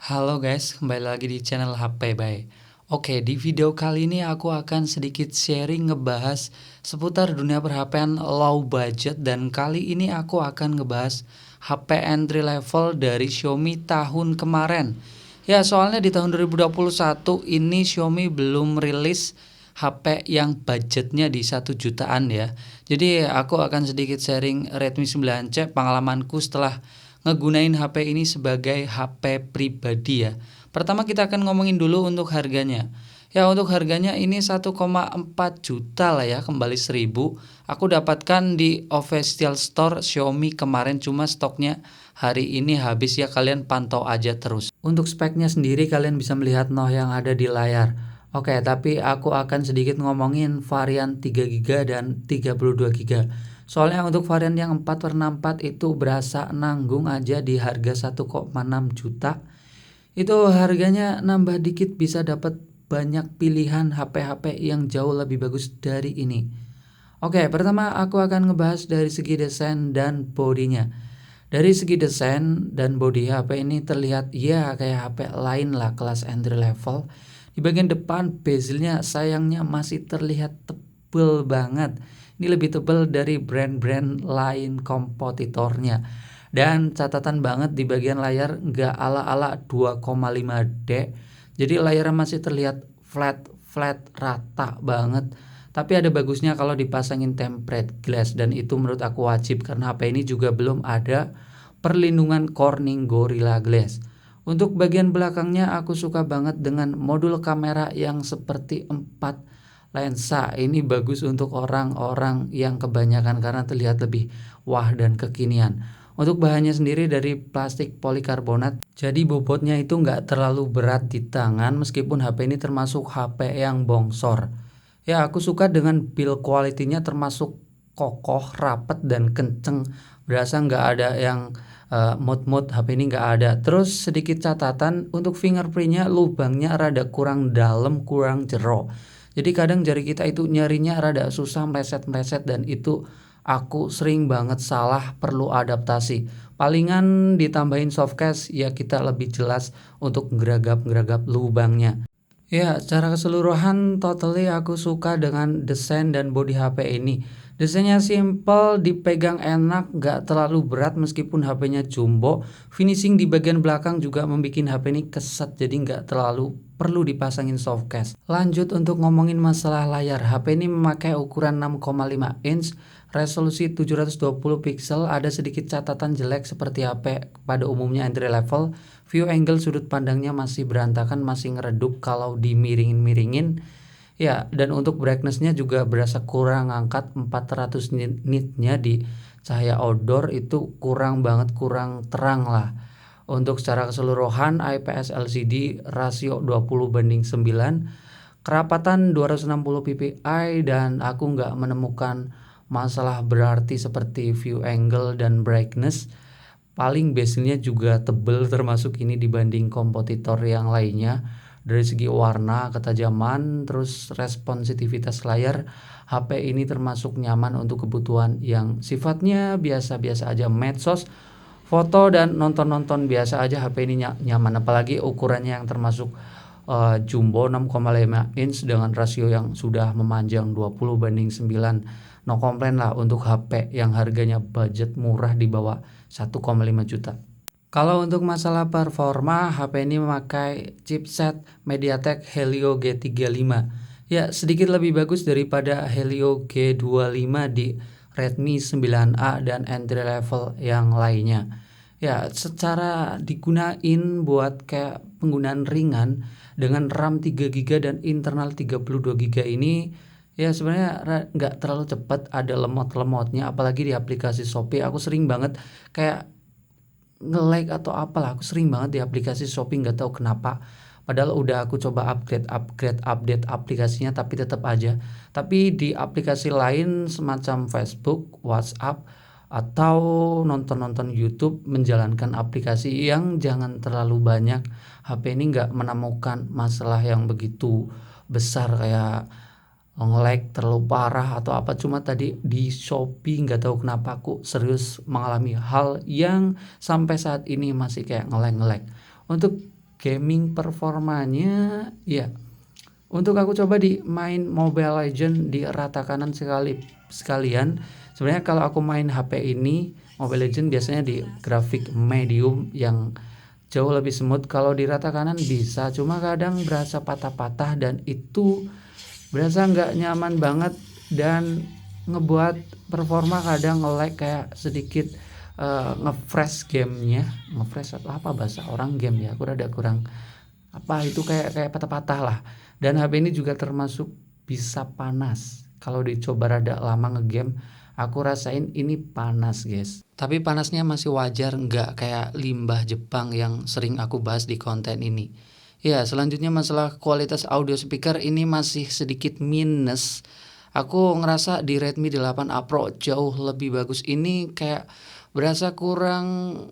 Halo guys, kembali lagi di channel HP Bay. Oke, di video kali ini aku akan sedikit sharing ngebahas seputar dunia per-HP-an low budget, dan kali ini aku akan ngebahas HP entry level dari Xiaomi tahun kemarin. Ya, soalnya di tahun 2021 ini Xiaomi belum rilis HP yang budgetnya di 1 jutaan ya. Jadi aku akan sedikit sharing Redmi 9C pengalamanku setelah ngegunain HP ini sebagai HP pribadi ya. Pertama kita akan ngomongin dulu untuk harganya. Ya, untuk harganya ini 1,4 juta lah ya, kembali 1000. Aku dapatkan di official store Xiaomi kemarin, cuma stoknya hari ini habis ya, kalian pantau aja terus. Untuk speknya sendiri kalian bisa melihat yang ada di layar. Oke, tapi aku akan sedikit ngomongin varian 3GB dan 32GB. Soalnya untuk varian yang 4x4 itu berasa nanggung aja di harga 1,6 juta. Itu harganya nambah dikit bisa dapat banyak pilihan HP-HP yang jauh lebih bagus dari ini. Oke, pertama aku akan ngebahas dari segi desain dan bodinya. Dari segi desain dan body, HP ini terlihat ya kayak HP lain lah, kelas entry level. Di bagian depan bezelnya sayangnya masih terlihat tebel banget. Ini lebih tebal dari brand-brand lain kompetitornya. Dan catatan banget di bagian layar nggak ala-ala 2,5D. Jadi layarnya masih terlihat flat rata banget. Tapi ada bagusnya kalau dipasangin tempered glass, dan itu menurut aku wajib karena HP ini juga belum ada perlindungan Corning Gorilla Glass. Untuk bagian belakangnya aku suka banget dengan modul kamera yang seperti 4 lensa. Ini bagus untuk orang-orang yang kebanyakan karena terlihat lebih wah dan kekinian. Untuk bahannya sendiri dari plastik polikarbonat, jadi bobotnya itu nggak terlalu berat di tangan meskipun HP ini termasuk HP yang bongsor. Ya, aku suka dengan build quality-nya, termasuk kokoh, rapet, dan kenceng. Berasa nggak ada yang mod-mod, HP ini nggak ada. Terus sedikit catatan, untuk fingerprintnya lubangnya rada kurang dalam, kurang jero. Jadi kadang jari kita itu nyarinya rada susah, meleset-meleset, dan itu aku sering banget salah, perlu adaptasi. Palingan ditambahin softcase ya kita lebih jelas untuk geragap-geragap lubangnya. Ya, secara keseluruhan totally aku suka dengan desain dan body HP ini. Desainnya simple, dipegang enak, gak terlalu berat meskipun HP-nya jumbo. Finishing di bagian belakang juga membuat HP ini keset, jadi gak terlalu perlu dipasangin softcase. Lanjut untuk ngomongin masalah layar. HP ini memakai ukuran 6,5 inch, resolusi 720 pixel. Ada sedikit catatan jelek seperti HP pada umumnya entry level. View angle sudut pandangnya masih berantakan, masih ngeredup kalau dimiringin-miringin. Ya, dan untuk brightness-nya juga berasa kurang angkat, 400 nitnya di cahaya outdoor itu kurang banget, kurang terang lah. Untuk secara keseluruhan IPS LCD rasio 20:9, kerapatan 260 ppi, dan aku nggak menemukan masalah berarti seperti view angle dan brightness. Paling bezelnya juga tebel termasuk ini dibanding kompetitor yang lainnya. Dari segi warna, ketajaman, terus responsitivitas layar, HP ini termasuk nyaman untuk kebutuhan yang sifatnya biasa-biasa aja. Medsos, foto, dan nonton-nonton biasa aja, HP ini nyaman. Apalagi ukurannya yang termasuk jumbo 6,5 inch dengan rasio yang sudah memanjang 20:9. No komplain lah untuk HP yang harganya budget murah di bawah 1,5 juta. Kalau untuk masalah performa, HP ini memakai chipset MediaTek Helio G35. Ya, sedikit lebih bagus daripada Helio G25 di Redmi 9A dan entry level yang lainnya. Ya, secara digunain buat kayak penggunaan ringan dengan RAM 3GB dan internal 32GB ini, ya sebenarnya nggak terlalu cepat, ada lemot-lemotnya. Apalagi di aplikasi Shopee aku sering banget kayak nge-lag atau apalah, aku sering banget di aplikasi Shopee, nggak tahu kenapa. Padahal udah aku coba update aplikasinya tapi tetap aja. Tapi di aplikasi lain semacam Facebook, WhatsApp, atau nonton-nonton YouTube, menjalankan aplikasi yang jangan terlalu banyak, HP ini nggak menemukan masalah yang begitu besar kayak nge-lag terlalu parah atau apa. Cuma tadi di Shopee nggak tahu kenapa aku serius mengalami hal yang sampai saat ini masih kayak nge-lag. Untuk gaming performanya ya. Untuk aku coba di main Mobile Legend di rata kanan sekalian. Sebenarnya kalau aku main HP ini Mobile Legend biasanya di grafik medium yang jauh lebih smooth. Kalau di rata kanan bisa, cuma kadang berasa patah-patah dan itu berasa nggak nyaman banget dan ngebuat performa kadang nge-lag kayak sedikit nge-fresh gamenya. Nge-fresh atau apa bahasa orang game ya, aku rada kurang apa itu kayak patah-patah lah. Dan HP ini juga termasuk bisa panas. Kalau dicoba rada lama ngegame, aku rasain ini panas guys. Tapi panasnya masih wajar, nggak kayak limbah Jepang yang sering aku bahas di konten ini. Ya, selanjutnya masalah kualitas audio speaker ini masih sedikit minus. Aku ngerasa di Redmi 8A Pro jauh lebih bagus. Ini kayak berasa kurang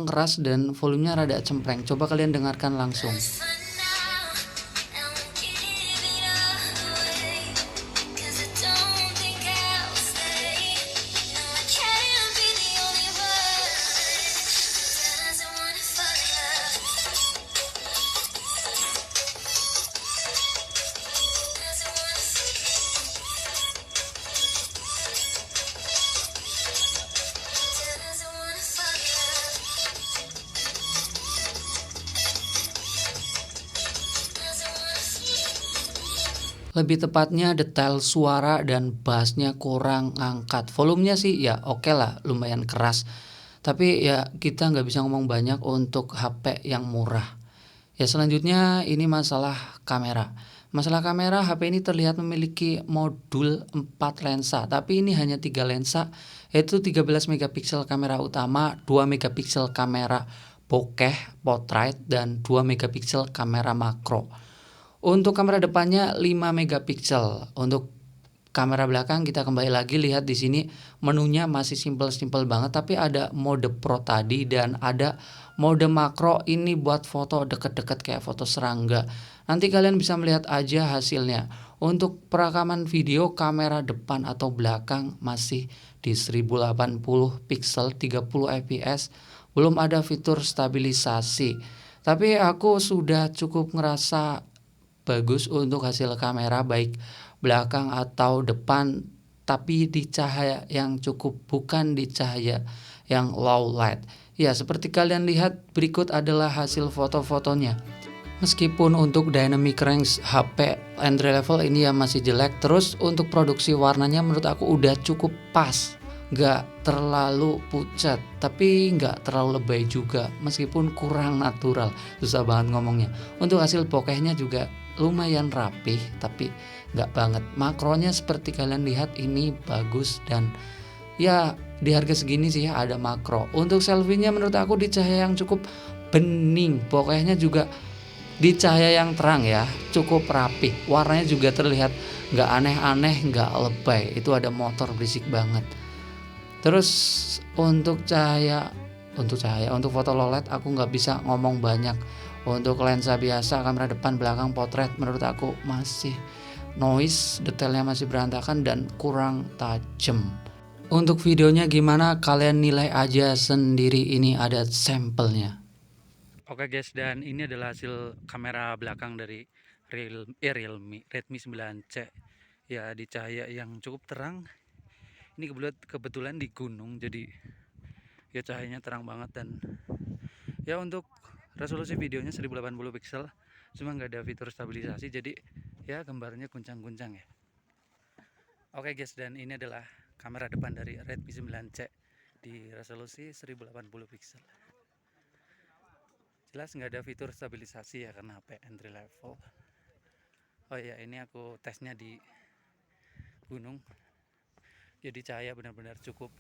keras dan volumenya rada cempreng. Coba kalian dengarkan langsung. Lebih tepatnya detail suara dan bassnya kurang angkat. Volumenya sih ya oke lah, lumayan keras. Tapi ya kita nggak bisa ngomong banyak untuk HP yang murah. Ya selanjutnya ini masalah kamera. Masalah kamera, HP ini terlihat memiliki modul 4 lensa, tapi ini hanya 3 lensa, yaitu 13 megapiksel kamera utama, 2 megapiksel kamera bokeh, portrait, dan 2 megapiksel kamera makro. Untuk kamera depannya 5 megapiksel. Untuk kamera belakang kita kembali lagi lihat di sini menunya masih simple banget, tapi ada mode pro tadi dan ada mode makro ini buat foto deket-deket kayak foto serangga. Nanti kalian bisa melihat aja hasilnya. Untuk perekaman video kamera depan atau belakang masih di 1080 pixel 30 fps. Belum ada fitur stabilisasi. Tapi aku sudah cukup ngerasa bagus untuk hasil kamera baik belakang atau depan, tapi di cahaya yang cukup, bukan di cahaya yang low light. Ya, seperti kalian lihat berikut adalah hasil foto-fotonya. Meskipun untuk dynamic range HP entry level ini ya masih jelek, terus untuk produksi warnanya menurut aku udah cukup pas. Gak terlalu pucat, tapi gak terlalu lebay juga, meskipun kurang natural, susah banget ngomongnya. Untuk hasil bokehnya juga lumayan rapih, tapi gak banget. Makronya seperti kalian lihat ini bagus dan ya di harga segini sih ya ada makro. Untuk selfie-nya menurut aku di cahaya yang cukup bening, bokehnya juga di cahaya yang terang ya, cukup rapih. Warnanya juga terlihat gak aneh-aneh, gak lebay. Itu ada motor berisik banget. Terus untuk foto low light aku nggak bisa ngomong banyak. Untuk lensa biasa, kamera depan, belakang, potret menurut aku masih noise, detailnya masih berantakan dan kurang tajam. Untuk videonya gimana kalian nilai aja sendiri, ini ada sampelnya. Oke guys, dan ini adalah hasil kamera belakang dari Realme Redmi 9C. Ya di cahaya yang cukup terang. Ini kebetulan di gunung, jadi ya cahayanya terang banget. Dan ya untuk resolusi videonya 1080 pixel, cuma nggak ada fitur stabilisasi, jadi ya gambarnya guncang-guncang ya. Oke guys, dan ini adalah kamera depan dari Redmi 9C di resolusi 1080 pixel. Jelas nggak ada fitur stabilisasi ya karena HP entry level. Oh ya, ini aku tesnya di gunung, jadi cahaya benar-benar cukup.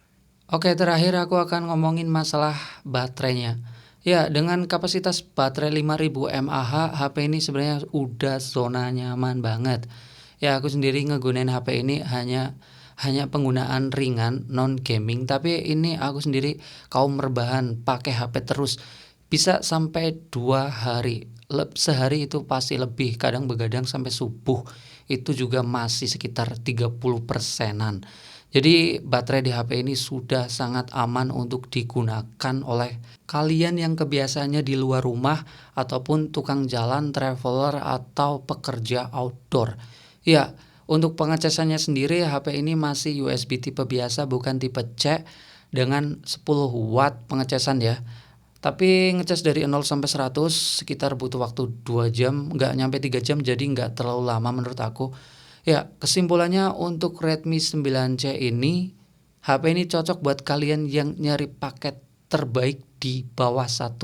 Oke, terakhir aku akan ngomongin masalah baterainya. Ya, dengan kapasitas baterai 5000 mAh, HP ini sebenarnya udah zona nyaman banget. Ya, aku sendiri ngegunain HP ini hanya penggunaan ringan, non gaming, tapi ini aku sendiri kaum rebahan pakai HP terus. Bisa sampai 2 hari. Sehari itu pasti lebih, kadang begadang sampai subuh. Itu juga masih sekitar 30%-an. Jadi baterai di HP ini sudah sangat aman untuk digunakan oleh kalian yang kebiasaannya di luar rumah ataupun tukang jalan, traveler atau pekerja outdoor. Ya, untuk pengecasannya sendiri HP ini masih USB tipe biasa bukan tipe C dengan 10 watt pengecasan ya. Tapi ngecas dari 0 sampai 100 sekitar butuh waktu 2 jam, nggak nyampe 3 jam, jadi nggak terlalu lama menurut aku. Ya, kesimpulannya untuk Redmi 9C ini, HP ini cocok buat kalian yang nyari paket terbaik di bawah 1,5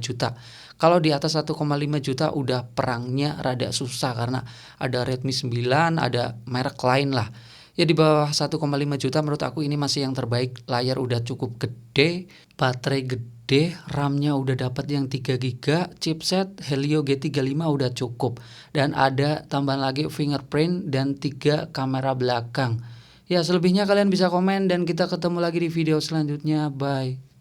juta. Kalau di atas 1,5 juta udah perangnya rada susah karena ada Redmi 9, ada merek lain lah. Ya di bawah 1,5 juta menurut aku ini masih yang terbaik. Layar udah cukup gede, baterai gede, RAM-nya udah dapat yang 3 GB, chipset Helio G35 udah cukup. Dan ada tambahan lagi fingerprint dan 3 kamera belakang. Ya selebihnya kalian bisa komen dan kita ketemu lagi di video selanjutnya. Bye.